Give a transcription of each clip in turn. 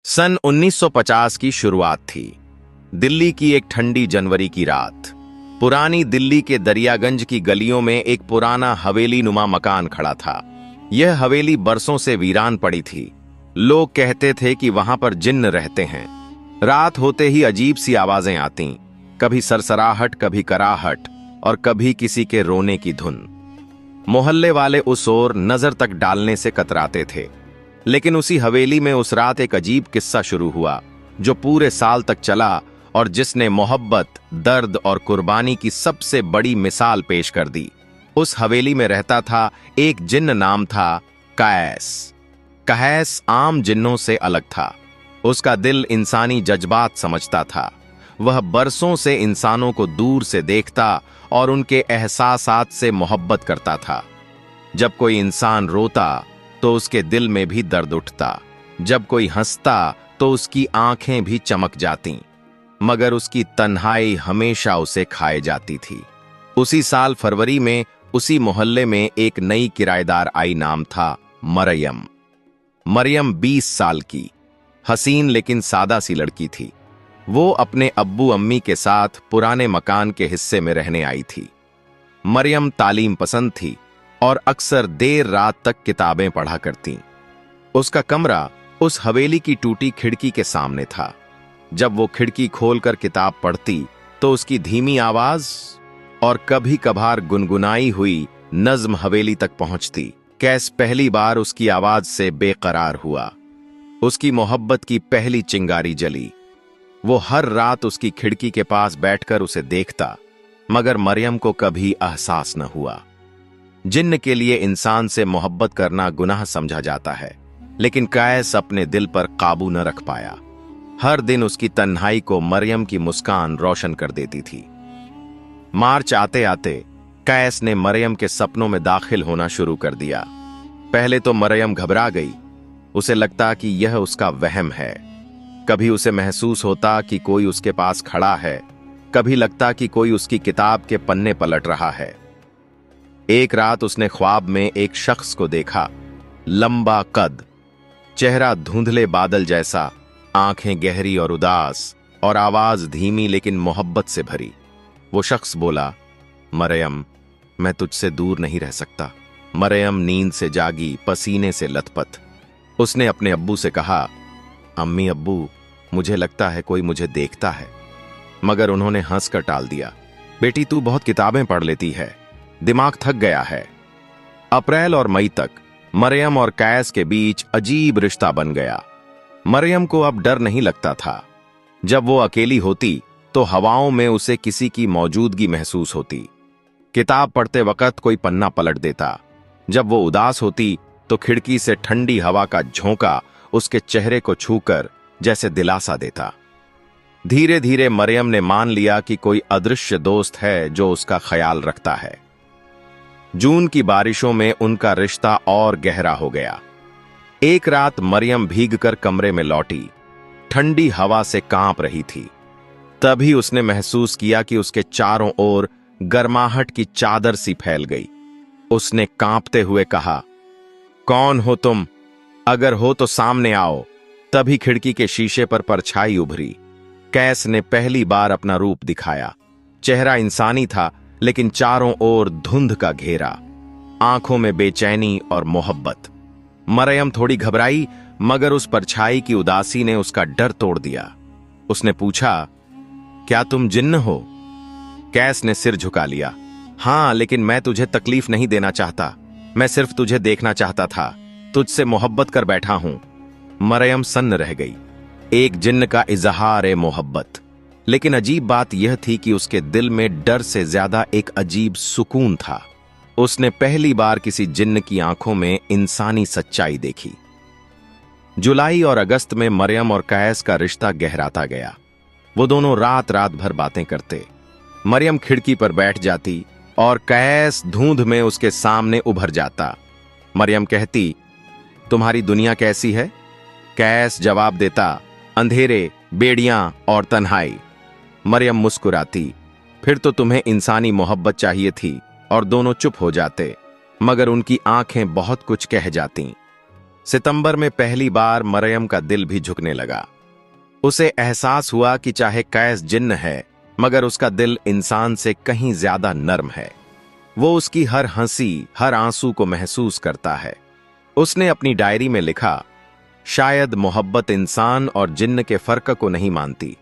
सन 1950 की शुरुआत थी। दिल्ली की एक ठंडी जनवरी की रात। पुरानी दिल्ली के दरियागंज की गलियों में एक पुराना हवेली नुमा मकान खड़ा था। यह हवेली बरसों से वीरान पड़ी थी। लोग कहते थे कि वहां पर जिन्न रहते हैं। रात होते ही अजीब सी आवाजें आतीं, कभी सरसराहट, कभी कराहट और कभी किसी के रोने की धुन। मोहल्ले वाले उस ओर नजर तक डालने से कतराते थे। लेकिन उसी हवेली में उस रात एक अजीब किस्सा शुरू हुआ जो पूरे साल तक चला और जिसने मोहब्बत, दर्द और कुर्बानी की सबसे बड़ी मिसाल पेश कर दी। उस हवेली में रहता था एक जिन्न, नाम था कैस। कैस आम जिन्नों से अलग था। उसका दिल इंसानी जज्बात समझता था। वह बरसों से इंसानों को दूर से देखता और उनके एहसासात से मोहब्बत करता था। जब कोई इंसान रोता तो उसके दिल में भी दर्द उठता। जब कोई हंसता तो उसकी आंखें भी चमक जातीं। मगर उसकी तन्हाई हमेशा उसे खाए जाती थी। उसी साल फरवरी में उसी मोहल्ले में एक नई किराएदार आई। नाम था मरियम। मरियम 20 साल की, हसीन लेकिन सादा सी लड़की थी। वो अपने अब्बू अम्मी के साथ पुराने मकान के हिस्से में रहने आई थी। मरियम तालीम पसंद थी और अक्सर देर रात तक किताबें पढ़ा करती। उसका कमरा उस हवेली की टूटी खिड़की के सामने था। जब वो खिड़की खोलकर किताब पढ़ती तो उसकी धीमी आवाज और कभी कभार गुनगुनाई हुई नज्म हवेली तक पहुंचती। कैस पहली बार उसकी आवाज से बेकरार हुआ। उसकी मोहब्बत की पहली चिंगारी जली। वो हर रात उसकी खिड़की के पास बैठकर उसे देखता, मगर मरियम को कभी एहसास न हुआ। जिन्न के लिए इंसान से मोहब्बत करना गुनाह समझा जाता है, लेकिन कैस अपने दिल पर काबू न रख पाया। हर दिन उसकी तन्हाई को मरियम की मुस्कान रोशन कर देती थी। मार्च आते आते कैस ने मरियम के सपनों में दाखिल होना शुरू कर दिया। पहले तो मरियम घबरा गई। उसे लगता कि यह उसका वहम है। कभी उसे महसूस होता कि कोई उसके पास खड़ा है, कभी लगता कि कोई उसकी किताब के पन्ने पलट रहा है। एक रात उसने ख्वाब में एक शख्स को देखा। लंबा कद, चेहरा धुंधले बादल जैसा, आंखें गहरी और उदास, और आवाज धीमी लेकिन मोहब्बत से भरी। वो शख्स बोला, मरियम, मैं तुझसे दूर नहीं रह सकता। मरियम नींद से जागी, पसीने से लथपथ। उसने अपने अब्बू से कहा, अम्मी अब्बू, मुझे लगता है कोई मुझे देखता है। मगर उन्होंने हंसकर टाल दिया। बेटी, तू बहुत किताबें पढ़ लेती है, दिमाग थक गया है। अप्रैल और मई तक मरियम और कैस के बीच अजीब रिश्ता बन गया। मरियम को अब डर नहीं लगता था। जब वो अकेली होती तो हवाओं में उसे किसी की मौजूदगी महसूस होती। किताब पढ़ते वक्त कोई पन्ना पलट देता। जब वो उदास होती तो खिड़की से ठंडी हवा का झोंका उसके चेहरे को छूकर जैसे दिलासा देता। धीरे धीरे मरियम ने मान लिया कि कोई अदृश्य दोस्त है जो उसका ख्याल रखता है। जून की बारिशों में उनका रिश्ता और गहरा हो गया। एक रात मरियम भीगकर कमरे में लौटी। ठंडी हवा से कांप रही थी। तभी उसने महसूस किया कि उसके चारों ओर गर्माहट की चादर सी फैल गई। उसने कांपते हुए कहा, कौन हो तुम? अगर हो तो सामने आओ। तभी खिड़की के शीशे पर परछाई उभरी। कैस ने पहली बार अपना रूप दिखाया। चेहरा इंसानी था, लेकिन चारों ओर धुंध का घेरा, आंखों में बेचैनी और मोहब्बत। मरियम थोड़ी घबराई, मगर उस परछाई की उदासी ने उसका डर तोड़ दिया। उसने पूछा, क्या तुम जिन्न हो? कैस ने सिर झुका लिया। हां, लेकिन मैं तुझे तकलीफ नहीं देना चाहता। मैं सिर्फ तुझे देखना चाहता था। तुझसे मोहब्बत कर बैठा हूं। मरियम सन्न रह गई। एक जिन्न का इजहार है मोहब्बत। लेकिन अजीब बात यह थी कि उसके दिल में डर से ज्यादा एक अजीब सुकून था। उसने पहली बार किसी जिन्न की आंखों में इंसानी सच्चाई देखी। जुलाई और अगस्त में मरियम और कैस का रिश्ता गहराता गया। वो दोनों रात रात भर बातें करते। मरियम खिड़की पर बैठ जाती और कैस धुंध में उसके सामने उभर जाता। मरियम कहती, तुम्हारी दुनिया कैसी है? कैस जवाब देता, अंधेरे, बेड़ियां और तन्हाई। मरियम मुस्कुराती, फिर तो तुम्हें इंसानी मोहब्बत चाहिए थी, और दोनों चुप हो जाते। मगर उनकी आंखें बहुत कुछ कह जातीं। सितंबर में पहली बार मरियम का दिल भी झुकने लगा। उसे एहसास हुआ कि चाहे कैस जिन्न है, मगर उसका दिल इंसान से कहीं ज्यादा नर्म है। वो उसकी हर हंसी, हर आंसू को महसूस करता है। उसने अपनी डायरी में लिखा, शायद मोहब्बत इंसान और जिन्न के फर्क को नहीं मानती।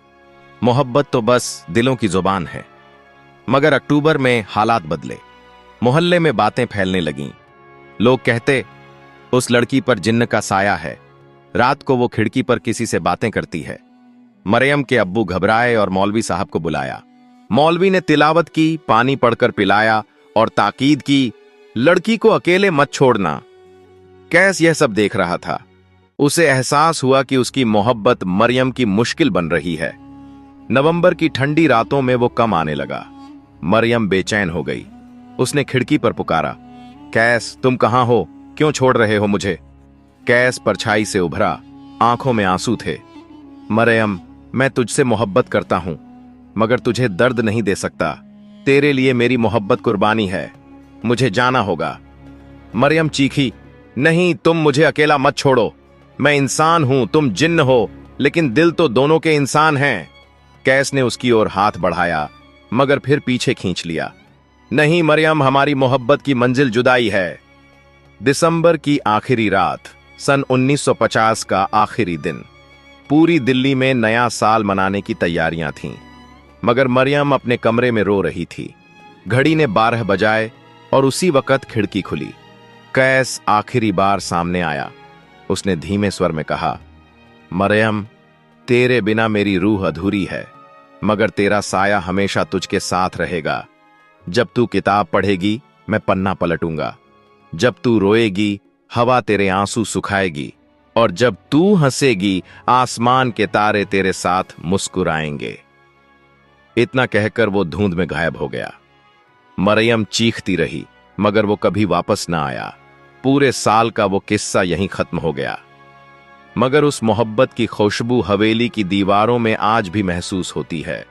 मोहब्बत तो बस दिलों की जुबान है। मगर अक्टूबर में हालात बदले। मोहल्ले में बातें फैलने लगीं। लोग कहते, उस लड़की पर जिन्न का साया है। रात को वो खिड़की पर किसी से बातें करती है। मरियम के अब्बू घबराए और मौलवी साहब को बुलाया। मौलवी ने तिलावत की, पानी पढ़कर पिलाया और ताकीद की, लड़की को अकेले मत छोड़ना। कैस यह सब देख रहा था। उसे एहसास हुआ कि उसकी मोहब्बत मरियम की मुश्किल बन रही है। नवंबर की ठंडी रातों में वो कम आने लगा। मरियम बेचैन हो गई। उसने खिड़की पर पुकारा, कैस तुम कहां हो? क्यों छोड़ रहे हो मुझे? कैस परछाई से उभरा, आंखों में आंसू थे। मरियम, मैं तुझसे मोहब्बत करता हूं, मगर तुझे दर्द नहीं दे सकता। तेरे लिए मेरी मोहब्बत कुर्बानी है। मुझे जाना होगा। मरियम चीखी, नहीं, तुम मुझे अकेला मत छोड़ो। मैं इंसान हूं, तुम जिन्न हो, लेकिन दिल तो दोनों के इंसान हैं। कैस ने उसकी ओर हाथ बढ़ाया, मगर फिर पीछे खींच लिया। नहीं मरियम, हमारी मोहब्बत की मंजिल जुदाई है। दिसंबर की आखिरी रात, सन 1950 का आखिरी दिन। पूरी दिल्ली में नया साल मनाने की तैयारियां थीं, मगर मरियम अपने कमरे में रो रही थी। घड़ी ने 12 बजाए और उसी वक्त खिड़की खुली। कैस आखिरी बार सामने आया। उसने धीमे स्वर में कहा, मरियम, तेरे बिना मेरी रूह अधूरी है, मगर तेरा साया हमेशा तुझके साथ रहेगा। जब तू किताब पढ़ेगी, मैं पन्ना पलटूंगा। जब तू रोएगी, हवा तेरे आंसू सुखाएगी, और जब तू हंसेगी, आसमान के तारे तेरे साथ मुस्कुराएंगे। इतना कहकर वो धुंध में गायब हो गया। मरियम चीखती रही, मगर वो कभी वापस ना आया। पूरे साल का वो किस्सा यहीं खत्म हो गया। मगर उस मोहब्बत की खुशबू हवेली की दीवारों में आज भी महसूस होती है।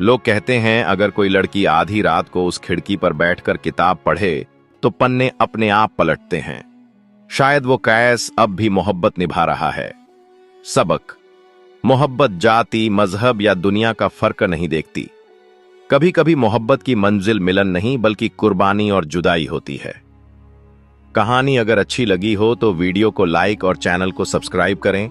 लोग कहते हैं, अगर कोई लड़की आधी रात को उस खिड़की पर बैठकर किताब पढ़े तो पन्ने अपने आप पलटते हैं। शायद वो कैस अब भी मोहब्बत निभा रहा है। सबक: मोहब्बत जाति, मजहब या दुनिया का फर्क नहीं देखती। कभी कभी मोहब्बत की मंजिल मिलन नहीं, बल्कि कुर्बानी और जुदाई होती है। कहानी अगर अच्छी लगी हो तो वीडियो को लाइक और चैनल को सब्सक्राइब करें।